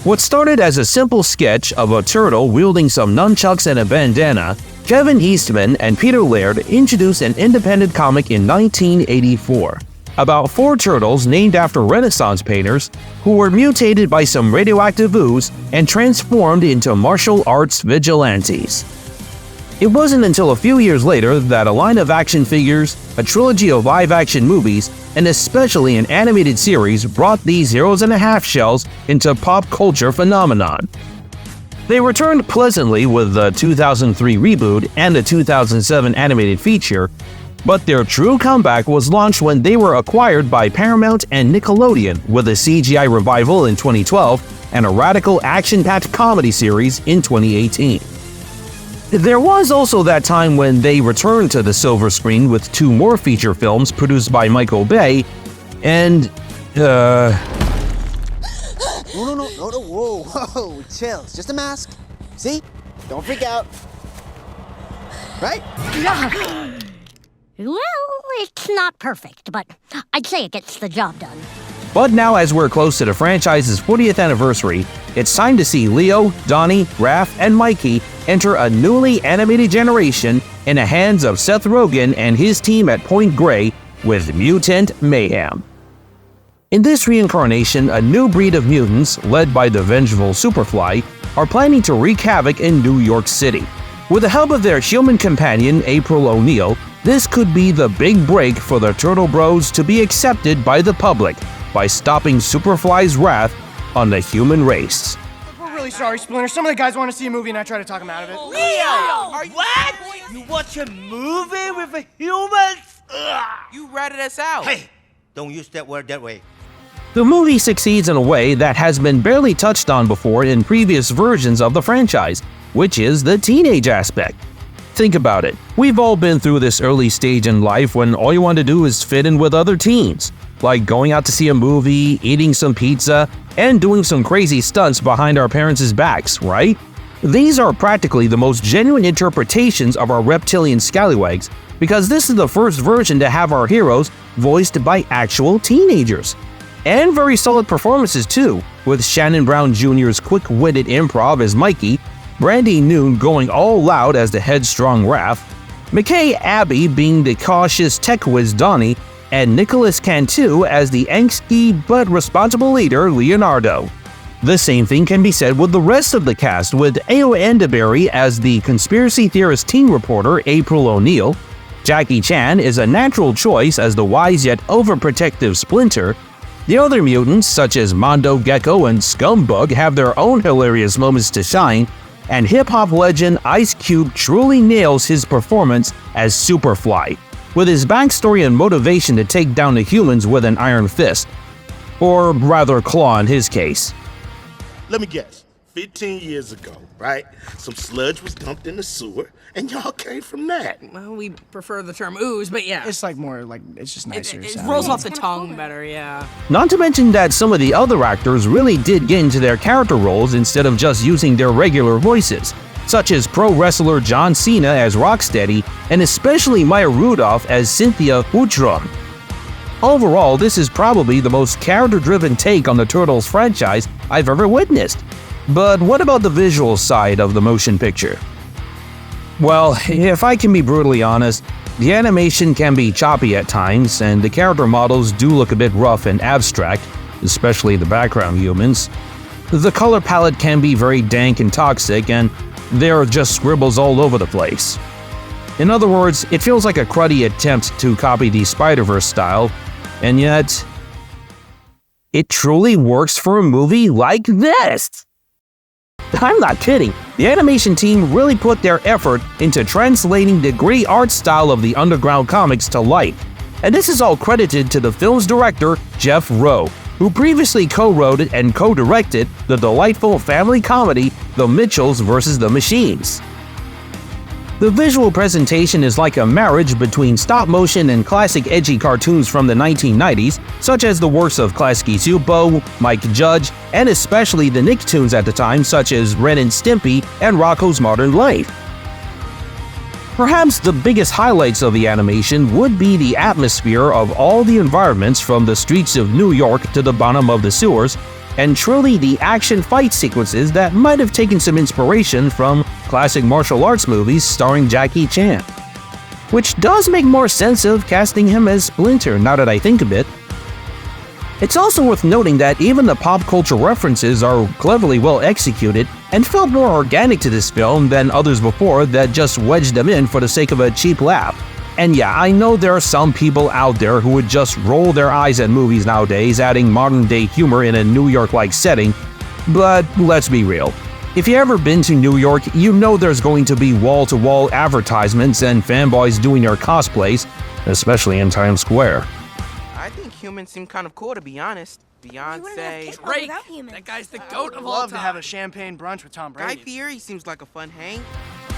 What started as a simple sketch of a turtle wielding some nunchucks and a bandana, Kevin Eastman and Peter Laird introduced an independent comic in 1984 about 4 turtles named after Renaissance painters who were mutated by some radioactive ooze and transformed into martial arts vigilantes. It wasn't until a few years later that a line of action figures, a trilogy of live-action movies, and especially an animated series brought these Heroes in a Half Shells into pop culture phenomenon. They returned pleasantly with the 2003 reboot and the 2007 animated feature, but their true comeback was launched when they were acquired by Paramount and Nickelodeon with a CGI revival in 2012 and a radical action-packed comedy series in 2018. There was also that time when they returned to the silver screen with 2 more feature films produced by Michael Bay, and, No, whoa, chill. It's just a mask. See? Don't freak out. Right? Well, it's not perfect, but I'd say it gets the job done. But now as we're close to the franchise's 40th anniversary, it's time to see Leo, Donnie, Raph, and Mikey enter a newly animated generation in the hands of Seth Rogen and his team at Point Grey with Mutant Mayhem. In this reincarnation, a new breed of mutants, led by the vengeful Superfly, are planning to wreak havoc in New York City. With the help of their human companion, April O'Neil, this could be the big break for the Turtle Bros to be accepted by the public by stopping Superfly's wrath on the human race. We're really sorry, Splinter. Some of the guys want to see a movie and I try to talk them out of it. Leo! What? You watch a movie with the humans? Ugh. You ratted us out. Hey, don't use that word that way. The movie succeeds in a way that has been barely touched on before in previous versions of the franchise, which is the teenage aspect. Think about it. We've all been through this early stage in life when all you want to do is fit in with other teens, like going out to see a movie, eating some pizza, and doing some crazy stunts behind our parents' backs, right? These are practically the most genuine interpretations of our reptilian scallywags, because this is the first version to have our heroes voiced by actual teenagers. And very solid performances too, with Shannon Brown Jr.'s quick-witted improv as Mikey, Brandy Noon going all out as the headstrong Raph, McKay Abbey being the cautious tech whiz Donnie, and Nicholas Cantu as the angsty but responsible leader Leonardo. The same thing can be said with the rest of the cast, with Ayo Enderberry as the conspiracy theorist teen reporter April O'Neil. Jackie Chan is a natural choice as the wise yet overprotective Splinter. The other mutants, such as Mondo Gecko and Scumbug, have their own hilarious moments to shine, and hip-hop legend Ice Cube truly nails his performance as Superfly, with his backstory and motivation to take down the humans with an iron fist. Or rather claw in his case. Let me guess. 15 years ago, right? Some sludge was dumped in the sewer, and y'all came from that. Well, we prefer the term ooze, but yeah. It's like more like, it's just nicer. It rolls off the tongue better, yeah. Not to mention that some of the other actors really did get into their character roles instead of just using their regular voices, such as pro wrestler John Cena as Rocksteady, and especially Maya Rudolph as Cynthia Boutron. Overall, this is probably the most character-driven take on the Turtles franchise I've ever witnessed. But what about the visual side of the motion picture? Well, if I can be brutally honest, the animation can be choppy at times, and the character models do look a bit rough and abstract, especially the background humans. The color palette can be very dank and toxic, and there are just scribbles all over the place. In other words, it feels like a cruddy attempt to copy the Spider-Verse style, and yet it truly works for a movie like this! I'm not kidding. The animation team really put their effort into translating the gritty art style of the underground comics to life. And this is all credited to the film's director, Jeff Rowe, who previously co-wrote and co-directed the delightful family comedy The Mitchells vs. the Machines. The visual presentation is like a marriage between stop-motion and classic edgy cartoons from the 1990s, such as the works of Klasky Csupo, Mike Judge, and especially the Nicktoons at the time, such as Ren and Stimpy and Rocko's Modern Life. Perhaps the biggest highlights of the animation would be the atmosphere of all the environments, from the streets of New York to the bottom of the sewers, and truly the action fight sequences that might have taken some inspiration from classic martial arts movies starring Jackie Chan. Which does make more sense of casting him as Splinter now that I think of it. It's also worth noting that even the pop culture references are cleverly well executed and felt more organic to this film than others before that just wedged them in for the sake of a cheap laugh. And yeah, I know there are some people out there who would just roll their eyes at movies nowadays adding modern-day humor in a New York-like setting, but let's be real. If you've ever been to New York, you know there's going to be wall-to-wall advertisements and fanboys doing their cosplays, especially in Times Square. I think humans seem kind of cool, to be honest. Beyonce, Drake, that guy's the goat of all Love to time. have a champagne brunch with Tom Guy Brady. Fieri seems like a fun hang.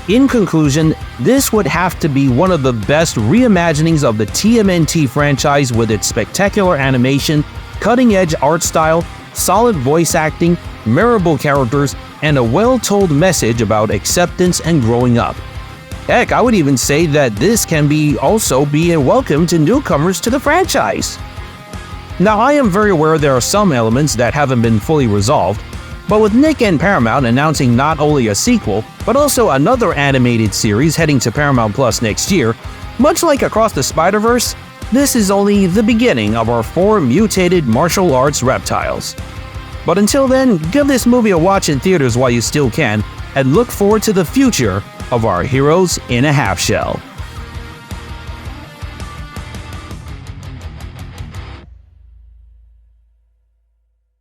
In conclusion, this would have to be one of the best reimaginings of the TMNT franchise with its spectacular animation, cutting-edge art style, solid voice acting, memorable characters, and a well-told message about acceptance and growing up. Heck, I would even say that this can also be a welcome to newcomers to the franchise. Now, I am very aware there are some elements that haven't been fully resolved, but with Nick and Paramount announcing not only a sequel, but also another animated series heading to Paramount Plus next year, much like Across the Spider-Verse, this is only the beginning of our 4 mutated martial arts reptiles. But until then, give this movie a watch in theaters while you still can, and look forward to the future of our heroes in a half shell.